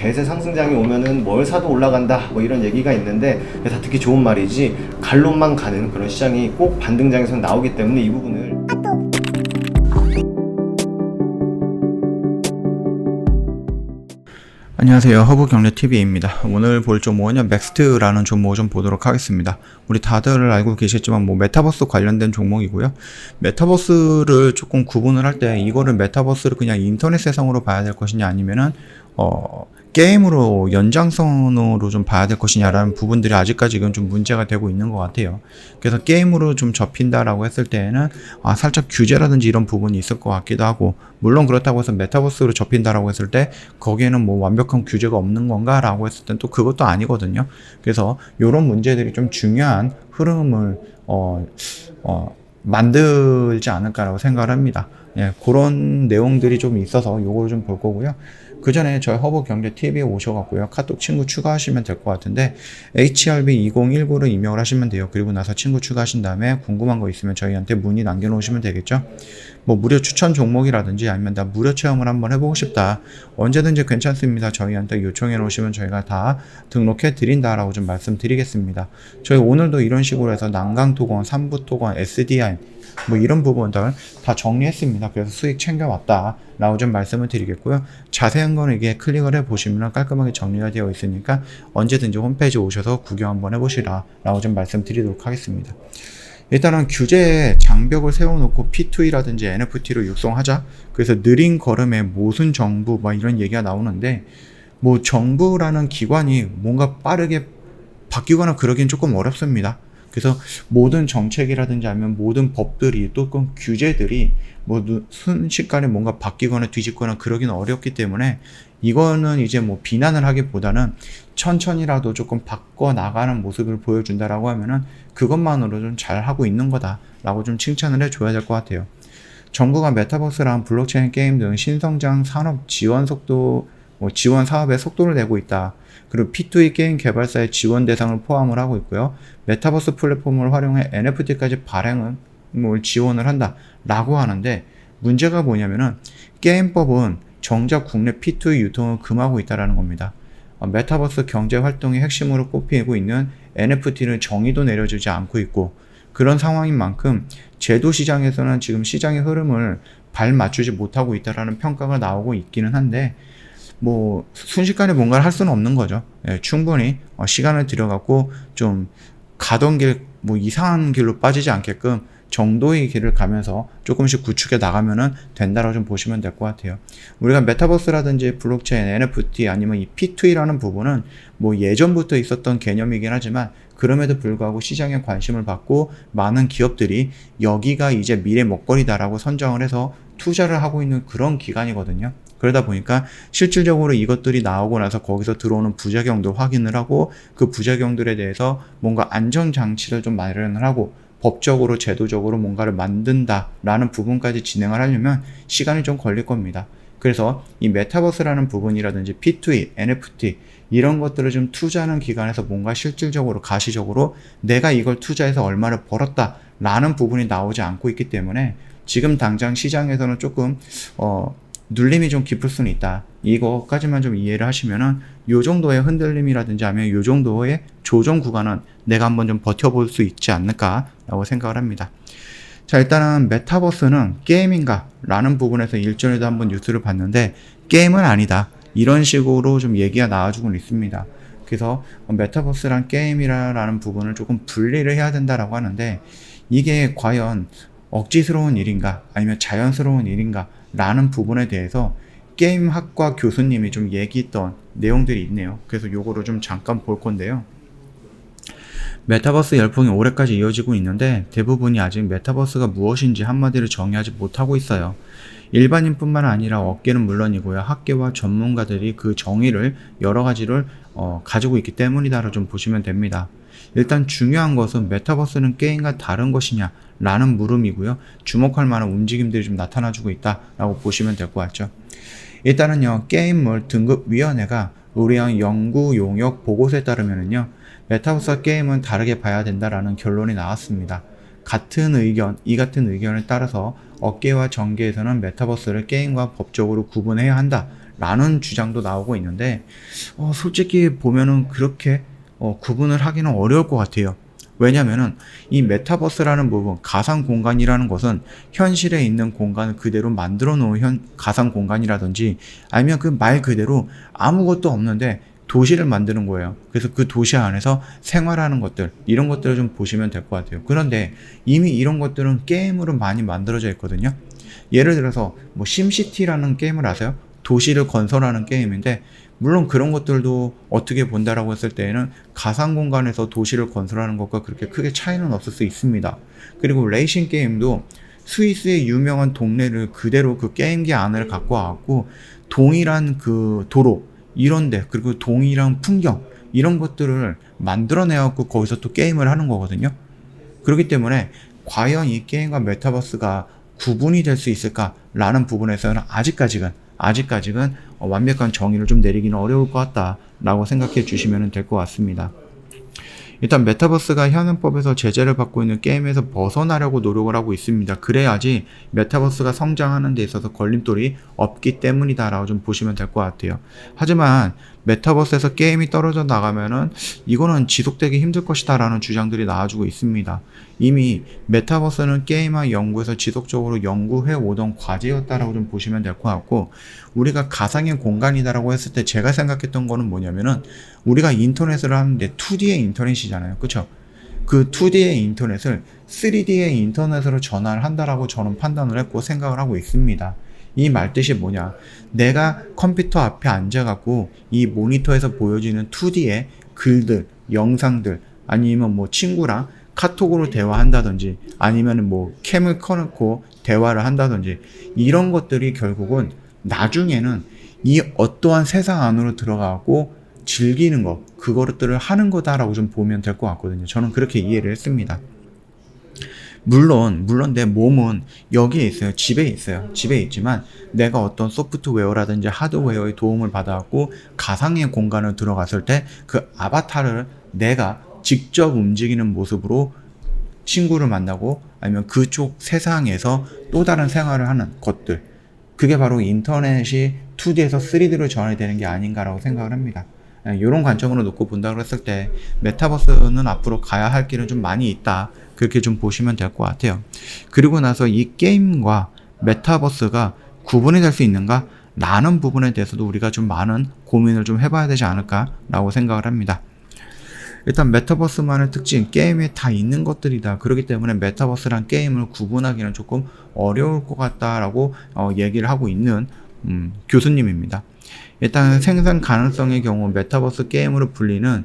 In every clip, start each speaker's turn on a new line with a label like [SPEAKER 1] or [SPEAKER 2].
[SPEAKER 1] 대세 상승장이 오면은 뭘 사도 올라간다 뭐 이런 얘기가 있는데 다 듣기 좋은 말이지 갈론만 가는 그런 시장이 꼭 반등장에서 나오기 때문에 이 부분을
[SPEAKER 2] 안녕하세요, 허브경제TV입니다. 오늘 볼 종목은요, 맥스트라는 종목을 좀 보도록 하겠습니다. 우리 다들 알고 계시겠지만 메타버스 관련된 종목이고요. 메타버스를 조금 구분을 할 때 이거를 메타버스를 그냥 인터넷 세상으로 봐야 될 것이냐 아니면은 게임으로 연장선으로 좀 봐야 될 것이냐라는 부분들이 아직까지 이건 좀 문제가 되고 있는 것 같아요. 그래서 게임으로 좀 접힌다라고 했을 때에는 살짝 규제라든지 이런 부분이 있을 것 같기도 하고, 물론 그렇다고 해서 메타버스로 접힌다라고 했을 때 거기에는 뭐 완벽한 규제가 없는 건가라고 했을 땐 또 그것도 아니거든요. 그래서 이런 문제들이 좀 중요한 흐름을 만들지 않을까라고 생각을 합니다. 예, 그런 내용들이 좀 있어서 요걸 좀 볼 거고요. 그 전에 저희 허브경제TV에 오셔갖고요, 카톡 친구 추가하시면 될 것 같은데 HRB2019를 입력을 하시면 돼요. 그리고 나서 친구 추가하신 다음에 궁금한 거 있으면 저희한테 문의 남겨놓으시면 되겠죠. 뭐 무료 추천 종목이라든지 아니면 나 무료 체험을 한번 해보고 싶다, 언제든지 괜찮습니다. 저희한테 요청해 놓으시면 저희가 다 등록해 드린다라고 좀 말씀드리겠습니다. 저희 오늘도 이런 식으로 해서 난강토건, 삼부토건, SDI 뭐 이런 부분들 다 정리했습니다. 그래서 수익 챙겨왔다 라고 좀 말씀을 드리겠고요. 자세한 거는 이게 클릭을 해 보시면 깔끔하게 정리가 되어 있으니까 언제든지 홈페이지 오셔서 구경 한번 해보시라 라고 좀 말씀드리도록 하겠습니다. 일단은 규제 장벽을 세워놓고 P2E라든지 NFT로 육성하자, 그래서 느린 걸음에 모순 정부 막 이런 얘기가 나오는데, 뭐 정부라는 기관이 뭔가 빠르게 바뀌거나 그러긴 조금 어렵습니다. 그래서 모든 정책이라든지 아니면 모든 법들이 또 규제들이 뭐 순식간에 뭔가 바뀌거나 뒤집거나 그러긴 어렵기 때문에 이거는 이제 뭐 비난을 하기보다는 천천히라도 조금 바꿔 나가는 모습을 보여준다라고 하면은 그것만으로 좀 잘하고 있는 거다라고 좀 칭찬을 해줘야 될 것 같아요. 정부가 메타버스랑 블록체인 게임 등 신성장 산업 지원 속도, 지원 사업에 속도를 내고 있다. 그리고 P2E 게임 개발사의 지원 대상을 포함을 하고 있고요. 메타버스 플랫폼을 활용해 NFT까지 발행을 지원을 한다 라고 하는데, 문제가 뭐냐면은 게임법은 정작 국내 P2E 유통을 금하고 있다라는 겁니다. 메타버스 경제 활동의 핵심으로 꼽히고 있는 NFT는 정의도 내려주지 않고 있고, 그런 상황인 만큼 제도 시장에서는 지금 시장의 흐름을 발맞추지 못하고 있다라는 평가가 나오고 있기는 한데, 뭐 순식간에 뭔가를 할 수는 없는 거죠. 예, 충분히 시간을 들여갖고 좀 가던 길 뭐 이상한 길로 빠지지 않게끔 정도의 길을 가면서 조금씩 구축해 나가면은 된다라고 좀 보시면 될 것 같아요. 우리가 메타버스라든지 블록체인, NFT 아니면 이 P2E라는 부분은 뭐 예전부터 있었던 개념이긴 하지만, 그럼에도 불구하고 시장에 관심을 받고 많은 기업들이 여기가 이제 미래 먹거리다라고 선정을 해서 투자를 하고 있는 그런 기간이거든요. 그러다 보니까 실질적으로 이것들이 나오고 나서 거기서 들어오는 부작용도 확인을 하고, 그 부작용들에 대해서 뭔가 안전장치를 좀 마련을 하고 법적으로 제도적으로 뭔가를 만든다라는 부분까지 진행을 하려면 시간이 좀 걸릴 겁니다. 그래서 이 메타버스라는 부분이라든지 P2E, NFT 이런 것들을 좀 투자하는 기관에서 뭔가 실질적으로 가시적으로 내가 이걸 투자해서 얼마를 벌었다 라는 부분이 나오지 않고 있기 때문에 지금 당장 시장에서는 조금 눌림이 좀 깊을 수는 있다. 이거까지만 좀 이해를 하시면은 요 정도의 흔들림이라든지 하면 요 정도의 조정 구간은 내가 한번 좀 버텨볼 수 있지 않을까라고 생각을 합니다. 자, 일단은 메타버스는 게임인가? 라는 부분에서 일전에도 한번 뉴스를 봤는데 게임은 아니다. 이런 식으로 좀 얘기가 나와주고 있습니다. 그래서 메타버스랑 게임이라는 부분을 조금 분리를 해야 된다라고 하는데, 이게 과연 억지스러운 일인가? 아니면 자연스러운 일인가? 라는 부분에 대해서 게임학과 교수님이 좀 얘기했던 내용들이 있네요. 그래서 요거를 좀 잠깐 볼 건데요. 메타버스 열풍이 올해까지 이어지고 있는데 대부분이 아직 메타버스가 무엇인지 한마디로 정의하지 못하고 있어요. 일반인뿐만 아니라 업계는 물론이고요, 학계와 전문가들이 그 정의를 여러 가지를 가지고 있기 때문이다라고 좀 보시면 됩니다. 일단 중요한 것은 메타버스는 게임과 다른 것이냐 라는 물음이고요, 주목할 만한 움직임들이 좀 나타나주고 있다라고 보시면 될 것 같죠. 일단은요, 게임물 등급위원회가 의뢰한 연구 용역 보고서에 따르면은요, 메타버스와 게임은 다르게 봐야 된다라는 결론이 나왔습니다. 이 같은 의견에 따라서 업계와 정계에서는 메타버스를 게임과 법적으로 구분해야 한다 라는 주장도 나오고 있는데 솔직히 보면은 그렇게 구분을 하기는 어려울 것 같아요. 왜냐면은 이 메타버스라는 부분, 가상 공간이라는 것은 현실에 있는 공간을 그대로 만들어 놓은 가상 공간이라든지 아니면 그 말 그대로 아무것도 없는데 도시를 만드는 거예요. 그래서 그 도시 안에서 생활하는 것들, 이런 것들을 좀 보시면 될 것 같아요. 그런데 이미 이런 것들은 게임으로 많이 만들어져 있거든요. 예를 들어서 뭐 심시티라는 게임을 아세요? 도시를 건설하는 게임인데 물론 그런 것들도 어떻게 본다라고 했을 때에는 가상 공간에서 도시를 건설하는 것과 그렇게 크게 차이는 없을 수 있습니다. 그리고 레이싱 게임도 스위스의 유명한 동네를 그대로 그 게임기 안을 갖고 와갖고 동일한 그 도로 이런데 그리고 동일한 풍경 이런 것들을 만들어내갖고 거기서 또 게임을 하는 거거든요. 그렇기 때문에 과연 이 게임과 메타버스가 구분이 될 수 있을까라는 부분에서는 아직까지는 완벽한 정의를 좀 내리기는 어려울 것 같다라고 생각해 주시면 될 것 같습니다. 일단 메타버스가 현행법에서 제재를 받고 있는 게임에서 벗어나려고 노력을 하고 있습니다. 그래야지 메타버스가 성장하는 데 있어서 걸림돌이 없기 때문이다라고 좀 보시면 될 것 같아요. 하지만 메타버스에서 게임이 떨어져 나가면은 이거는 지속되기 힘들 것이다 라는 주장들이 나와주고 있습니다. 이미 메타버스는 게임화 연구에서 지속적으로 연구해 오던 과제였다라고 좀 보시면 될 것 같고, 우리가 가상의 공간이다라고 했을 때 제가 생각했던 거는 뭐냐면은 우리가 인터넷을 하는데 2D의 인터넷이잖아요. 그쵸? 그 2D의 인터넷을 3D의 인터넷으로 전환을 한다라고 저는 판단을 했고 생각을 하고 있습니다. 이 말뜻이 뭐냐? 내가 컴퓨터 앞에 앉아갖고 이 모니터에서 보여지는 2D의 글들, 영상들, 아니면 뭐 친구랑 카톡으로 대화한다든지, 아니면 뭐 캠을 켜놓고 대화를 한다든지, 이런 것들이 결국은 나중에는 이 어떠한 세상 안으로 들어가고 즐기는 거, 그것들을 하는 거다라고 좀 보면 될 것 같거든요. 저는 그렇게 이해를 했습니다. 물론 내 몸은 여기에 있어요. 집에 있지만 내가 어떤 소프트웨어라든지 하드웨어의 도움을 받아갖고 가상의 공간을 들어갔을 때 그 아바타를 내가 직접 움직이는 모습으로 친구를 만나고 아니면 그쪽 세상에서 또 다른 생활을 하는 것들, 그게 바로 인터넷이 2D에서 3D로 전환이 되는 게 아닌가라고 생각을 합니다. 이런 관점으로 놓고 본다고 했을 때 메타버스는 앞으로 가야 할 길은 좀 많이 있다, 그렇게 좀 보시면 될 것 같아요. 그리고 나서 이 게임과 메타버스가 구분이 될 수 있는가 라는 부분에 대해서도 우리가 좀 많은 고민을 좀 해봐야 되지 않을까 라고 생각을 합니다. 일단 메타버스만의 특징, 게임에 다 있는 것들이다. 그렇기 때문에 메타버스랑 게임을 구분하기는 조금 어려울 것 같다라고 얘기를 하고 있는 교수님입니다. 일단 생산 가능성의 경우 메타버스 게임으로 불리는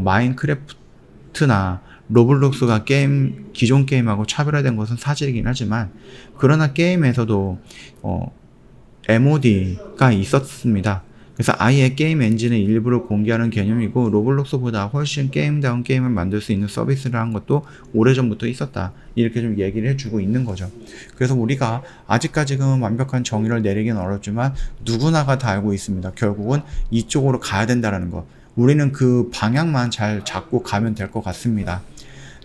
[SPEAKER 2] 마인크래프트나 로블록스가 기존 게임하고 차별화된 것은 사실이긴 하지만, 그러나 게임에서도 MOD가 있었습니다. 그래서 아예 게임 엔진의 일부를 공개하는 개념이고, 로블록스보다 훨씬 게임다운 게임을 만들 수 있는 서비스를 한 것도 오래전부터 있었다, 이렇게 좀 얘기를 해주고 있는 거죠. 그래서 우리가 아직까지는 완벽한 정의를 내리기는 어렵지만 누구나가 다 알고 있습니다. 결국은 이쪽으로 가야 된다는 거, 우리는 그 방향만 잘 잡고 가면 될 것 같습니다.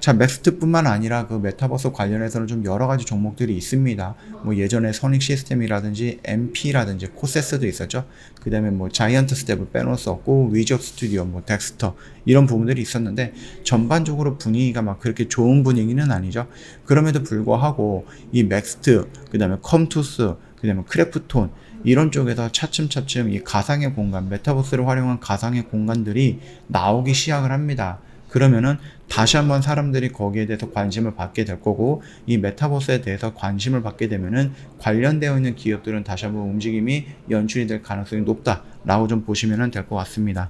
[SPEAKER 2] 자, 맥스트뿐만 아니라 그 메타버스 관련해서는 좀 여러 가지 종목들이 있습니다. 뭐 예전에 선익 시스템이라든지 MP라든지 코세스도 있었죠. 그 다음에 뭐 자이언트 스텝을 빼놓을 수 없고 위즈업 스튜디오, 뭐 덱스터, 이런 부분들이 있었는데 전반적으로 분위기가 막 그렇게 좋은 분위기는 아니죠. 그럼에도 불구하고 이 맥스트, 그 다음에 컴투스, 그 다음에 크래프톤, 이런 쪽에서 차츰차츰 이 가상의 공간, 메타버스를 활용한 가상의 공간들이 나오기 시작을 합니다. 그러면은 다시 한번 사람들이 거기에 대해서 관심을 받게 될 거고, 이 메타버스에 대해서 관심을 받게 되면은 관련되어 있는 기업들은 다시 한번 움직임이 연출이 될 가능성이 높다라고 좀 보시면 될 것 같습니다.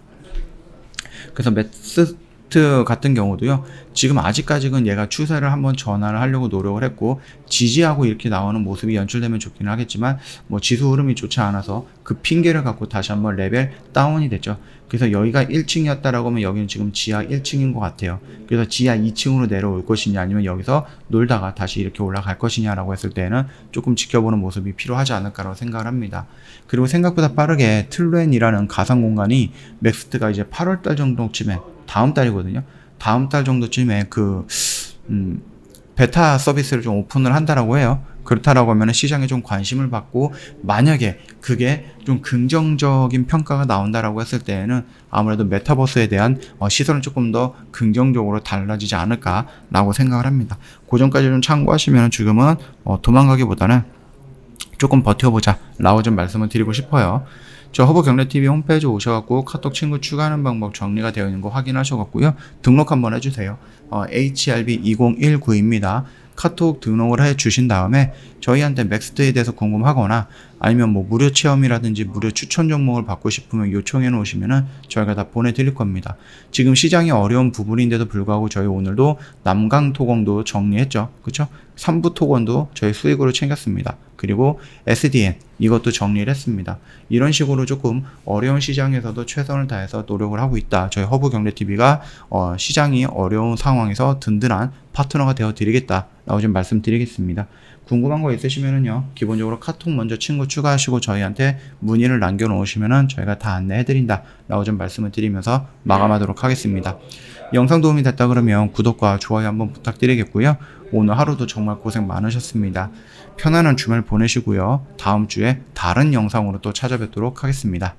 [SPEAKER 2] 그래서 맥스트 같은 경우도요, 지금 아직까지는 얘가 추세를 한번 전환을 하려고 노력을 했고, 지지하고 이렇게 나오는 모습이 연출되면 좋기는 하겠지만 뭐 지수 흐름이 좋지 않아서 그 핑계를 갖고 다시 한번 레벨 다운이 됐죠. 그래서 여기가 1층이었다라고 하면 여기는 지금 지하 1층인 것 같아요. 그래서 지하 2층으로 내려올 것이냐, 아니면 여기서 놀다가 다시 이렇게 올라갈 것이냐라고 했을 때는 조금 지켜보는 모습이 필요하지 않을까라고 생각을 합니다. 그리고 생각보다 빠르게 틀렌이라는 가상 공간이 맥스트가 이제 8월달 정도쯤에, 다음 달이거든요. 다음 달 정도쯤에 베타 서비스를 좀 오픈을 한다라고 해요. 그렇다라고 하면 시장에 좀 관심을 받고 만약에 그게 좀 긍정적인 평가가 나온다라고 했을 때에는 아무래도 메타버스에 대한 시선은 조금 더 긍정적으로 달라지지 않을까라고 생각을 합니다. 그 전까지 좀 참고하시면 지금은 도망가기보다는 조금 버텨보자 라고 좀 말씀을 드리고 싶어요. 저 허브경제TV 홈페이지 오셔갖고 카톡 친구 추가하는 방법 정리가 되어 있는 거 확인하셔갖고요. 등록 한번 해주세요. HRB2019입니다. 카톡 등록을 해 주신 다음에 저희한테 맥스트에 대해서 궁금하거나 아니면 뭐 무료 체험이라든지 무료 추천 종목을 받고 싶으면 요청해 놓으시면은 저희가 다 보내드릴 겁니다. 지금 시장이 어려운 부분인데도 불구하고 저희 오늘도 남강 토건도 정리했죠. 그쵸? 3부 토건도 저희 수익으로 챙겼습니다. 그리고 SDN 이것도 정리를 했습니다. 이런 식으로 조금 어려운 시장에서도 최선을 다해서 노력을 하고 있다. 저희 허브경제TV가 시장이 어려운 상황에서 든든한 파트너가 되어 드리겠다 라고 좀 말씀드리겠습니다. 궁금한 거 있으시면은요, 기본적으로 카톡 먼저 친구 추가하시고 저희한테 문의를 남겨 놓으시면은 저희가 다 안내해 드린다 라고 좀 말씀을 드리면서 마감하도록 하겠습니다. 영상 도움이 됐다 그러면 구독과 좋아요 한번 부탁드리겠고요. 오늘 하루도 정말 고생 많으셨습니다. 편안한 주말 보내시고요. 다음 주에 다른 영상으로 또 찾아뵙도록 하겠습니다.